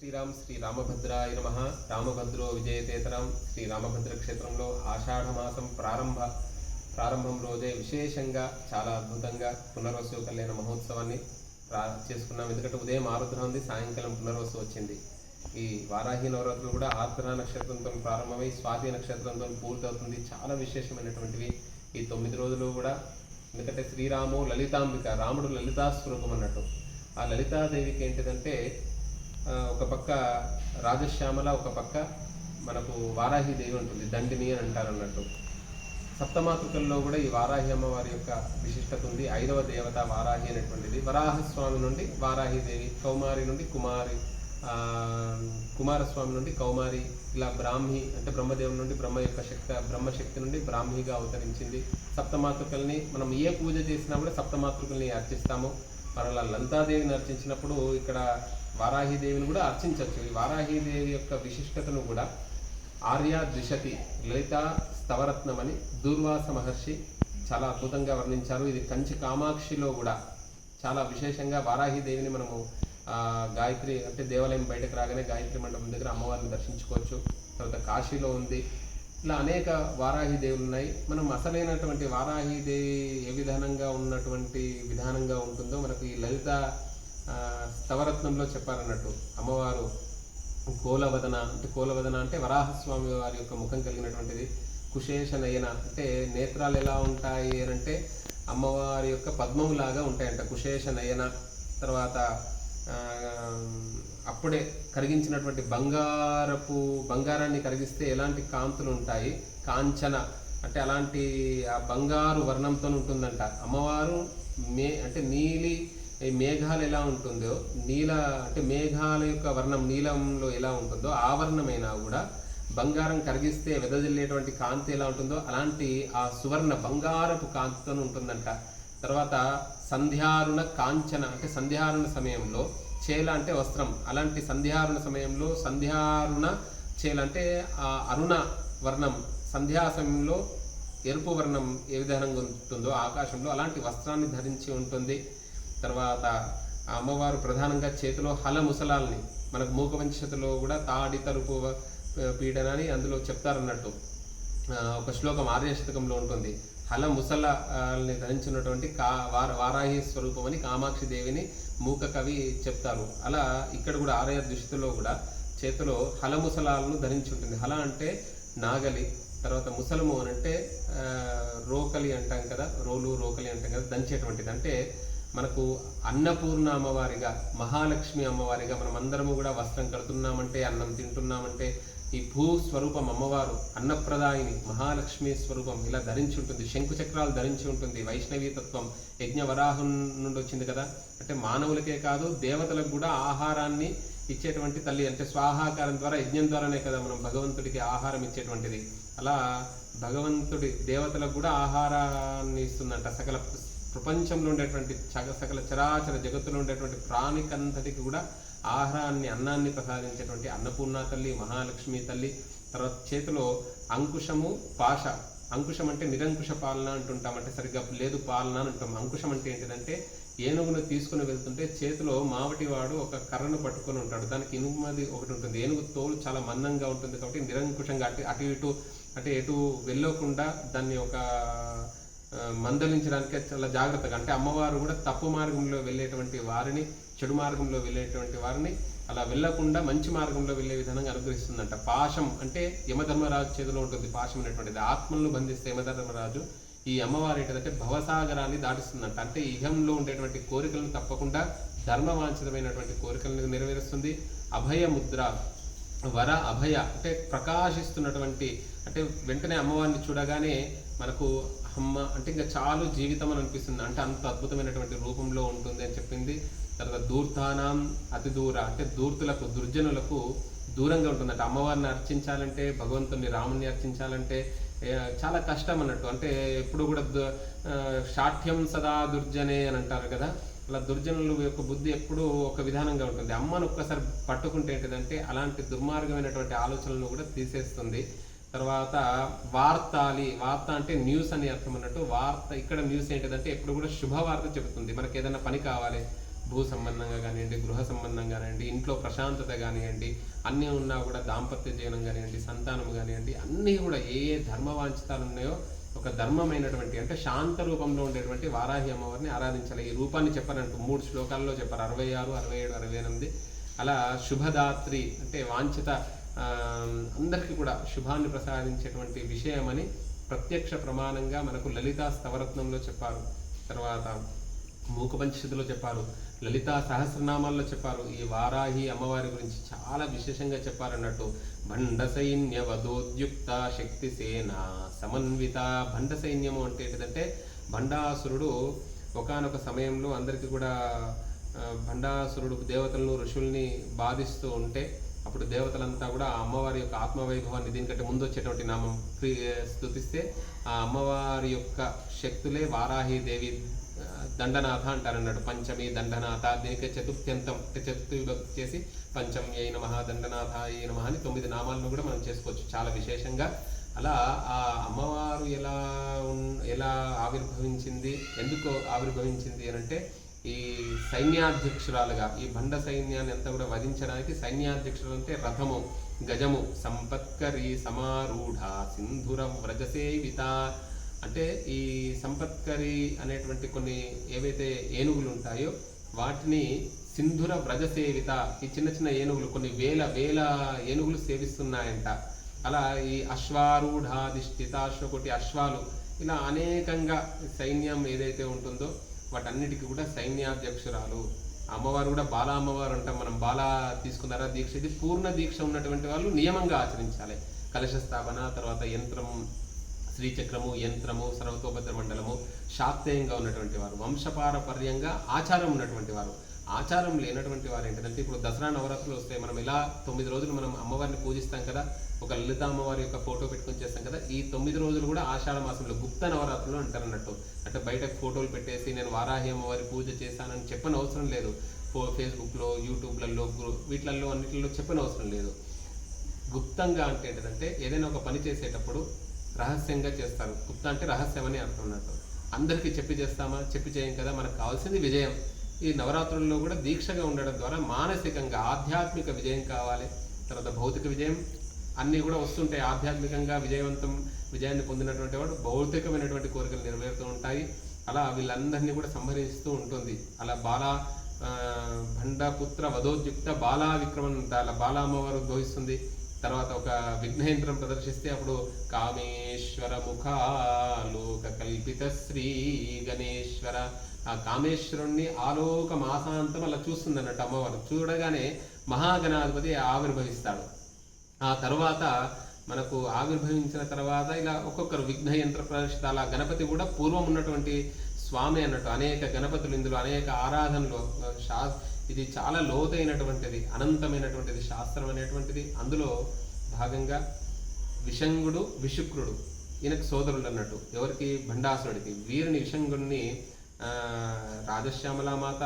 శ్రీ రామభద్రాయ నమః. రామభద్రో విజయతేతరం. శ్రీ రామభద్ర క్షేత్రంలో ఆషాఢమాసం ప్రారంభం రోజే విశేషంగా చాలా అద్భుతంగా పునర్వసు కళ్యాణ మహోత్సవాన్ని చేసుకున్నాం. ఎందుకంటే ఉదయం ఆరుద్ర ఉంది, సాయంకాలం పునర్వసు వచ్చింది. ఈ వారాహి నవరాత్రులు కూడా ఆర్ద్ర నక్షత్రంతో ప్రారంభమై స్వాతి నక్షత్రంతో పూర్తవుతుంది. చాలా విశేషమైనటువంటివి ఈ 9 రోజులు కూడా. ఎందుకంటే శ్రీరాము లలితాంబిక, రాముడు లలితా స్వరూపం అన్నట్టు. ఆ లలితాదేవికి ఏంటిదంటే ఒక పక్క రాజశ్యామల, ఒక పక్క మనకు వారాహి దేవి ఉంటుంది, దండిని అని అంటారు అన్నట్టు. సప్తమాతృకల్లో కూడా ఈ వారాహి అమ్మవారి యొక్క విశిష్టత ఉంది. 5వ దేవత వారాహి అనేటువంటిది. వరాహస్వామి నుండి వారాహి దేవి, కౌమారి నుండి కుమారస్వామి నుండి కౌమారి, ఇలా బ్రాహ్మి అంటే బ్రహ్మదేవుని నుండి బ్రహ్మశక్తి నుండి బ్రాహ్మిగా అవతరించింది. సప్తమాతృకల్ని మనం ఏ పూజ చేసినా కూడా సప్తమాతృకల్ని అర్చిస్తాము. మరలా లలితాదేవిని అర్చించినప్పుడు ఇక్కడ వారాహిదేవిని కూడా అర్చించవచ్చు. ఈ వారాహిదేవి యొక్క విశిష్టతను కూడా ఆర్య ద్విషతి లలిత స్తవరత్నం అని దూర్వాస మహర్షి చాలా అద్భుతంగా వర్ణించారు. ఇది కంచి కామాక్షిలో కూడా చాలా విశేషంగా వారాహిదేవిని మనము గాయత్రి అంటే దేవాలయం బయటకు రాగానే గాయత్రి మండపం దగ్గర అమ్మవారిని దర్శించుకోవచ్చు. తర్వాత కాశీలో ఉంది. ఇలా అనేక వారాహి దేవులు ఉన్నాయి. మనం అసలైనటువంటి వారాహిదేవి ఏ విధానంగా ఉంటుందో మనకు ఈ లలిత స్తవరత్నంలో చెప్పారన్నట్టు. అమ్మవారు కోలవదన అంటే వరాహస్వామి వారి యొక్క ముఖం కలిగినటువంటిది. కుశేష నయన అంటే నేత్రాలు ఎలా ఉంటాయి అంటే అమ్మవారి యొక్క పద్మములాగా ఉంటాయంట. కుశేష నయన. తర్వాత అప్పుడే కరిగించినటువంటి బంగారాన్ని కరిగిస్తే ఎలాంటి కాంతులు ఉంటాయి, కాంచన అంటే అలాంటి ఆ బంగారు వర్ణంతో ఉంటుందంట అమ్మవారు. అంటే నీలి మేఘాలు ఎలా ఉంటుందో, అంటే మేఘాల యొక్క వర్ణం నీలంలో ఎలా ఉంటుందో ఆ వర్ణమైనా కూడా బంగారం కరిగిస్తే వెదజల్లేటువంటి కాంతి ఎలా ఉంటుందో అలాంటి ఆ సువర్ణ బంగారపు కాంతితో ఉంటుందంట. తర్వాత సంధ్యారుణ కాంచన అంటే సంధ్యారుణ సమయంలో చేల అంటే వస్త్రం, అలాంటి సంధ్యారుణ సమయంలో సంధ్యారుణ చేల అంటే ఆ అరుణ వర్ణం, సంధ్యా సమయంలో ఎరుపు వర్ణం ఏ విధంగా ఉంటుందో ఆకాశంలో అలాంటి వస్త్రాన్ని ధరించి ఉంటుంది. తర్వాత అమ్మవారు ప్రధానంగా చేతిలో హల ముసలాల్ని, మనకు మూకవంచతలో కూడా తాడి తరుపు పీడనని అందులో చెప్తారన్నట్టు. ఒక శ్లోకం ఆర్యశతకంలో ఉంటుంది. హల ముసలాల్ని ధరించినటువంటి వారాహి స్వరూపం అని కామాక్షి దేవిని మూక కవి చెప్తారు. అలా ఇక్కడ కూడా ఆర్య దృష్టిలో కూడా చేతిలో హల ముసలాలను ధరించి ఉంటుంది. హల అంటే నాగలి, తర్వాత ముసలము అని అంటే రోకలి అంటాం కదా, రోకలి అంటాం కదా, దంచేటువంటిది. అంటే మనకు అన్నపూర్ణ అమ్మవారిగా, మహాలక్ష్మి అమ్మవారిగా మనం అందరము కూడా వస్త్రం కడుతున్నామంటే, అన్నం తింటున్నామంటే ఈ భూస్వరూపం అమ్మవారు అన్నప్రదాయిని మహాలక్ష్మి స్వరూపం ఇలా ధరించి ఉంటుంది. శంకు చక్రాలు ధరించి ఉంటుంది. వైష్ణవీ తత్వం యజ్ఞవరాహం నుండి వచ్చింది కదా. అంటే మానవులకే కాదు దేవతలకు కూడా ఆహారాన్ని ఇచ్చేటువంటి తల్లి. అంటే స్వాహాకారం ద్వారా యజ్ఞం ద్వారానే కదా మనం భగవంతుడికి ఆహారం ఇచ్చేటువంటిది. అలా భగవంతుడి దేవతలకు కూడా ఆహారాన్ని ఇస్తుందంట. సకల ప్రపంచంలో ఉండేటువంటి సకల చరాచర జగత్తులో ఉండేటువంటి ప్రాణికంతటికి కూడా ఆహారాన్ని, అన్నాన్ని ప్రసాదించేటువంటి అన్నపూర్ణ తల్లి, మహాలక్ష్మి తల్లి. తర్వాత చేతిలో అంకుశము, పాశ. అంకుశం అంటే నిరంకుశ పాలన అంటుంటాం, అంటే సరిగ్గా లేదు పాలన అని అంటాం. అంకుశం అంటే ఏంటిదంటే ఏనుగును తీసుకుని వెళ్తుంటే చేతిలో మావటివాడు ఒక కర్రను పట్టుకొని ఉంటాడు, దానికి ఇనుమది ఒకటి ఉంటుంది. ఏనుగు తోలు చాలా మందంగా ఉంటుంది కాబట్టి నిరంకుశంగా అటు ఇటు అంటే ఎటు వెళ్ళకుండా దాన్ని ఒక మందలించడానికే చాలా జాగ్రత్తగా, అంటే అమ్మవారు కూడా తప్పు మార్గంలో వెళ్ళేటువంటి వారిని, చెడు మార్గంలో వెళ్ళేటువంటి వారిని అలా వెళ్లకుండా మంచి మార్గంలో వెళ్ళే విధంగా అనుగ్రహిస్తుందంట. పాశం అంటే యమధర్మరాజు చేతిలో ఉంటుంది పాశం అనేటువంటిది. ఆత్మలను బంధిస్తే యమధర్మరాజు ఈ అమ్మవారు ఏంటంటే భవసాగరాన్ని దాటిస్తుందంట. అంటే ఇహంలో ఉండేటువంటి కోరికలను తప్పకుండా ధర్మవాంఛితమైనటువంటి కోరికలను నెరవేరుస్తుంది. అభయ ముద్ర, వర అభయ అంటే ప్రకాశిస్తున్నటువంటి, అంటే వెంటనే అమ్మవారిని చూడగానే మనకు అమ్మ అంటే ఇంకా చాలు జీవితం అని అనిపిస్తుంది. అంటే అంత అద్భుతమైనటువంటి రూపంలో ఉంటుంది అని చెప్పింది. తర్వాత దూర్తానాం అతి దూర అంటే దూర్తులకు, దుర్జనులకు దూరంగా ఉంటుందంట. అమ్మవారిని అర్చించాలంటే, భగవంతుని రాముని అర్చించాలంటే చాలా కష్టం అన్నట్టు. అంటే ఎప్పుడు కూడా శాఠ్యం సదా దుర్జనే అని అంటారు కదా. అలా దుర్జనుల యొక్క బుద్ధి ఎప్పుడూ ఒక విధానంగా ఉంటుంది. అమ్మను ఒక్కసారి పట్టుకుంటే ఏంటిదంటే అలాంటి దుర్మార్గమైనటువంటి ఆలోచనలను కూడా తీసేస్తుంది. తర్వాత వార్త అంటే న్యూస్ అని అర్థం అన్నట్టు. వార్త ఇక్కడ న్యూస్ ఏంటిదంటే ఎప్పుడు కూడా శుభవార్త చెబుతుంది. మనకి ఏదైనా పని కావాలి, భూ సంబంధంగా కానివ్వండి, గృహ సంబంధంగా కానివ్వండి, ఇంట్లో ప్రశాంతత కానివ్వండి, అన్నీ ఉన్నా కూడా దాంపత్య జీవనం కానివ్వండి, సంతానం కానివ్వండి, అన్నీ కూడా ఏ ఏ ధర్మవాంఛితాలు ఉన్నాయో ఒక ధర్మమైనటువంటి అంటే శాంత రూపంలో ఉండేటువంటి వారాహి అమ్మవారిని ఆరాధించాలి. ఈ రూపాన్ని చెప్పారంటూ 3 శ్లోకాల్లో చెప్పారు, 66, 67, 68. అలా శుభదాత్రి అంటే వాంఛిత అందరికీ కూడా శుభాన్ని ప్రసాదించేటువంటి విషయమని ప్రత్యక్ష ప్రమాణంగా మనకు లలితా స్తవరత్నంలో చెప్పారు. తర్వాత మూకపంచశతిలో చెప్పారు, లలితా సహస్రనామాల్లో చెప్పారు. ఈ వారాహి అమ్మవారి గురించి చాలా విశేషంగా చెప్పారన్నట్టు. భండ సైన్య వదోద్యుక్త శక్తి సేన సమన్విత. భండ సైన్యము అంటే ఏంటిదంటే భండాసురుడు ఒకానొక సమయంలో అందరికీ కూడా భండాసురుడు దేవతలను ఋషుల్ని బాధిస్తూ ఉంటే అప్పుడు దేవతలంతా కూడా ఆ అమ్మవారి యొక్క ఆత్మవైభవాన్ని దీనికంటే ముందు వచ్చేటువంటి నామం స్తుతిస్తే ఆ అమ్మవారి యొక్క శక్తులే వారాహి దేవి దండనాథ అంటారన్నాడు. పంచమి దండనాథ, దీనికి చతుర్థ్యంతం అంటే చతుర్థి విభక్తి చేసి పంచమ్యై నమః దండనాథాయ నమః అని 9 నామాలను కూడా మనం చేసుకోవచ్చు చాలా విశేషంగా. అలా ఆ అమ్మవారు ఎలా ఆవిర్భవించింది, ఎందుకు ఆవిర్భవించింది అని అంటే ఈ సైన్యాధ్యక్షురాలుగా ఈ బండ సైన్యాన్ని అంతా కూడా వధించడానికి సైన్యాధ్యక్షులు అంటే రథము, గజము, సంపత్కరి సమారూఢ సింధుర వ్రజసేవిత. అంటే ఈ సంపత్కరి అనేటువంటి కొన్ని ఏవైతే ఏనుగులు ఉంటాయో వాటిని సింధుర వ్రజసేవిత, ఈ చిన్న చిన్న ఏనుగులు కొన్ని వేల ఏనుగులు సేవిస్తున్నాయంట. అలా ఈ అశ్వారూఢాధిష్ఠిత, అశ్వకోటి అశ్వాలు, ఇలా అనేకంగా సైన్యం ఏదైతే ఉంటుందో వాటన్నిటికీ కూడా సైన్యాధ్యక్షురాలు. అమ్మవారు కూడా బాలా అమ్మవారు అంటాం మనం. బాలా తీసుకున్నారా దీక్ష, ఇది పూర్ణ దీక్ష ఉన్నటువంటి వాళ్ళు నియమంగా ఆచరించాలి. కలశ స్థాపన, తర్వాత యంత్రం, శ్రీచక్రము, యంత్రము, సర్వతోభద్ర మండలము, శాక్తేయంగా ఉన్నటువంటి వారు, వంశపారపర్యంగా ఆచారం ఉన్నటువంటి వారు. ఆచారం లేనటువంటి వారు ఏంటంటే ఇప్పుడు దసరా నవరాత్రులు వస్తాయి, మనం ఇలా 9 రోజులు మనం అమ్మవారిని పూజిస్తాం కదా, ఒక లలిత అమ్మవారి యొక్క ఫోటో పెట్టుకొని చేస్తాం కదా. ఈ 9 రోజులు కూడా ఆషాఢ మాసంలో గుప్త నవరాత్రులు అంటారు అన్నట్టు. అంటే బయట ఫోటోలు పెట్టేసి నేను వారాహి అమ్మవారి పూజ చేశానని చెప్పని అవసరం లేదు. ఫేస్బుక్లో, యూట్యూబ్లలో, వీటిలలో అన్నిటిలో చెప్పని అవసరం లేదు. గుప్తంగా అంటే ఏంటంటే ఏదైనా ఒక పని చేసేటప్పుడు రహస్యంగా చేస్తారు. గుప్త అంటే రహస్యం అని అర్థం అన్నట్టు. అందరికీ చెప్పి చేస్తామా? చెప్పి చేయం కదా. మనకు కావాల్సింది విజయం. ఈ నవరాత్రుల్లో కూడా దీక్షగా ఉండడం ద్వారా మానసికంగా ఆధ్యాత్మిక విజయం కావాలి. తర్వాత భౌతిక విజయం అన్నీ కూడా వస్తుంటాయి. ఆధ్యాత్మికంగా విజయాన్ని పొందినటువంటి వాడు భౌతికమైనటువంటి కోరికలు నెరవేరుతూ ఉంటాయి. అలా వీళ్ళందరినీ కూడా సంహరిస్తూ ఉంటుంది. అలా భండపుత్ర వధోద్యుక్త బాలా విక్రమం అంట. అలా బాలా అమ్మవారు ఉద్భవిస్తుంది. తర్వాత ఒక విఘ్నయంత్రం ప్రదర్శిస్తే అప్పుడు కామేశ్వర ముఖాలోక కల్పిత శ్రీ గణేశ్వర, ఆ కామేశ్వరుణ్ణి ఆలోక మాసాంతం అలా చూస్తుంది అన్నట్టు అమ్మవారు. చూడగానే మహాగణాధిపతి ఆవిర్భవిస్తాడు. ఆ తర్వాత మనకు ఆవిర్భవించిన తర్వాత ఇలా ఒక్కొక్కరు విఘ్నయంత్ర ప్రదర్శిత. అలా గణపతి కూడా పూర్వం ఉన్నటువంటి స్వామి అన్నట్టు. అనేక గణపతులు ఇందులో, అనేక ఆరాధనలు. ఇది చాలా లోతైనటువంటిది, అనంతమైనటువంటిది శాస్త్రం అనేటువంటిది. అందులో భాగంగా విషంగుడు, విశుక్రుడు ఈయనకు సోదరుడు అన్నట్టు. ఎవరికి? భండాసురుడికి. వీరిని విషంగుడిని రాజశ్యామలామాత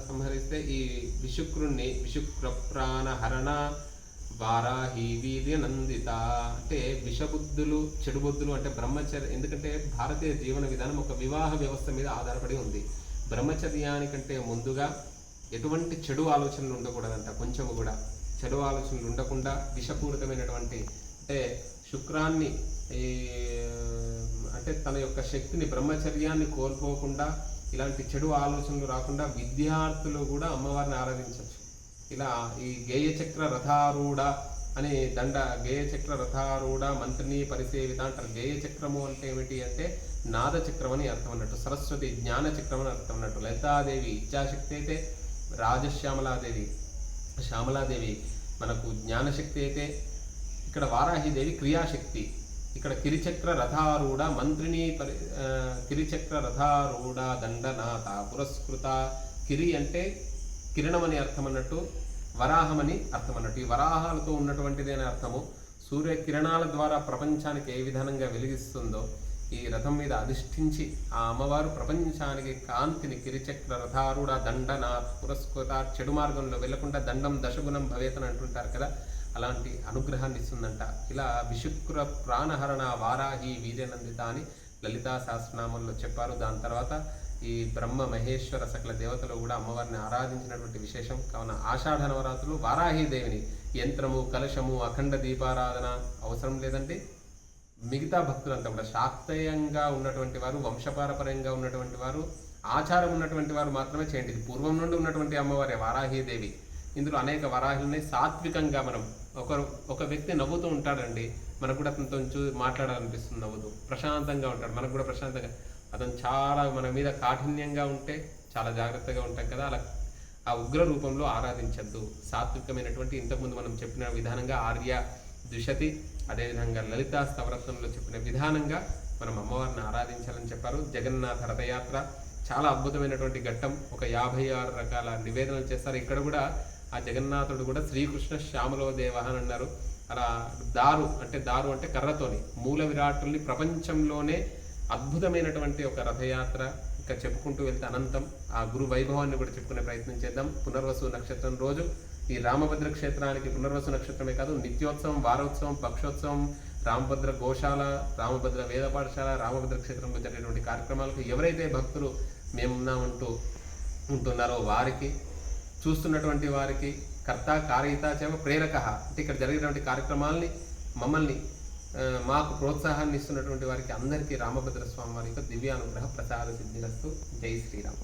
సంహరిస్తే ఈ విశుక్రుణ్ణి విశుక్ర ప్రాణహరణ వారాహి వీర్య నందిత. అంటే విషబుద్ధులు, చెడు బుద్ధులు అంటే బ్రహ్మచర్య. ఎందుకంటే భారతీయ జీవన విధానం ఒక వివాహ వ్యవస్థ మీద ఆధారపడి ఉంది. బ్రహ్మచర్యానికంటే ముందుగా ఎటువంటి చెడు ఆలోచనలు ఉండకూడదంట. కొంచెము కూడా చెడు ఆలోచనలు ఉండకుండా విషపూరితమైనటువంటి అంటే శుక్రాన్ని అంటే తన యొక్క శక్తిని, బ్రహ్మచర్యాన్ని కోల్పోకుండా ఇలాంటి చెడు ఆలోచనలు రాకుండా విద్యార్థులు కూడా అమ్మవారిని ఆరాధించవచ్చు. ఇలా ఈ గేయచక్ర రథారూఢ అనే గేయచక్ర రథారూఢ మంత్రిని పరిసేవిత అంటారు. గేయచక్రము అంటే ఏమిటి అంటే నాదచక్రం అని అర్థం అన్నట్టు. సరస్వతి జ్ఞాన చక్రం అని అర్థం అన్నట్టు. లలితాదేవి ఇచ్ఛాశక్తి అయితే, శ్యామలాదేవి మనకు జ్ఞానశక్తి అయితే, ఇక్కడ వారాహిదేవి క్రియాశక్తి. ఇక్కడ కిరిచక్ర రథారూఢ మంత్రిని కిరిచక్ర రథారూఢ దండనాథ పురస్కృత. కిరి అంటే కిరణం అని అర్థం అన్నట్టు, వరాహం అని అర్థం అన్నట్టు. ఈ వరాహాలతో ఉన్నటువంటిది అనే అర్థము. సూర్యకిరణాల ద్వారా ప్రపంచానికి ఏ విధానంగా వెలిగిస్తుందో ఈ రథం మీద అధిష్ఠించి ఆ అమ్మవారు ప్రపంచానికి కాంతిని కిరిచక్ర రథారూఢ దండనాథ్ పురస్కృత. చెడు మార్గంలో వెళ్లకుండా దండం దశగుణం భవేతని అంటుంటారు కదా, అలాంటి అనుగ్రహాన్ని ఇస్తుందంట. ఇలా విశుక్ర ప్రాణహరణ వారాహి వీర్యనందిత అని లలితా సహస్రనామంలో చెప్పారు. దాని తర్వాత ఈ బ్రహ్మ మహేశ్వర సకల దేవతలు కూడా అమ్మవారిని ఆరాధించినటువంటి విశేషం. కావున ఆషాఢ నవరాత్రులు వారాహీదేవిని యంత్రము, కలశము, అఖండ దీపారాధన అవసరం లేదండి. మిగతా భక్తులంతా కూడా శాక్తేయంగా ఉన్నటువంటి వారు, వంశపారపర్యంగా ఉన్నటువంటి వారు, ఆచారం ఉన్నటువంటి వారు మాత్రమే చేయండి. ఇది పూర్వం నుండి ఉన్నటువంటి అమ్మవారే వారాహీదేవి. ఇందులో అనేక వరాహులని సాత్వికంగా మనం ఒక వ్యక్తి నవ్వుతూ ఉంటాడండి, మనకు కూడా అతనితో మాట్లాడాలనిపిస్తుంది. నవ్వుతూ ప్రశాంతంగా ఉంటాడు, మనకు కూడా ప్రశాంతంగా. అతను చాలా మన మీద కాఠిన్యంగా ఉంటే చాలా జాగ్రత్తగా ఉంటాం కదా, అలా ఆ ఉగ్ర రూపంలో ఆరాధించద్దు. సాత్వికమైనటువంటి ఇంతకుముందు మనం చెప్పిన విధానంగా ఆర్య ద్విషతి, అదేవిధంగా లలితా స్తవరత్నంలో చెప్పిన విధానంగా మనం అమ్మవారిని ఆరాధించాలని చెప్పారు. జగన్నాథ రథయాత్ర చాలా అద్భుతమైనటువంటి ఘట్టం. ఒక 56 రకాల నివేదనలు చేస్తారు. ఇక్కడ కూడా ఆ జగన్నాథుడు కూడా శ్రీకృష్ణ శ్యామలో దేవ అని అన్నారు. అలా దారు అంటే కర్రతోని మూల విరాటుల్ని ప్రపంచంలోనే అద్భుతమైనటువంటి ఒక రథయాత్ర ఇంకా చెప్పుకుంటూ వెళ్తే అనంతం. ఆ గురు వైభవాన్ని కూడా చెప్పుకునే ప్రయత్నం చేద్దాం. పునర్వసు నక్షత్రం రోజు ఈ రామభద్ర క్షేత్రానికి పునర్వసు నక్షత్రమే కాదు, నిత్యోత్సవం, వారోత్సవం, పక్షోత్సవం, రామభద్ర గోశాల, రామభద్ర వేద పాఠశాల, రామభద్ర క్షేత్రంలో జరిగేటువంటి కార్యక్రమాలకు ఎవరైతే భక్తులు మేమున్నామంటూ ఉంటున్నారో వారికి, చూస్తున్నటువంటి వారికి, కర్త కారయిత చేవ ప్రేరక అంటే ఇక్కడ జరిగేటువంటి కార్యక్రమాలని మమ్మల్ని మాకు ప్రోత్సాహాన్ని ఇస్తున్నటువంటి వారికి అందరికీ రామభద్ర స్వామి వారి యొక్క దివ్యానుగ్రహ ప్రసాద సిద్ధిరస్తు. జై శ్రీరామ్.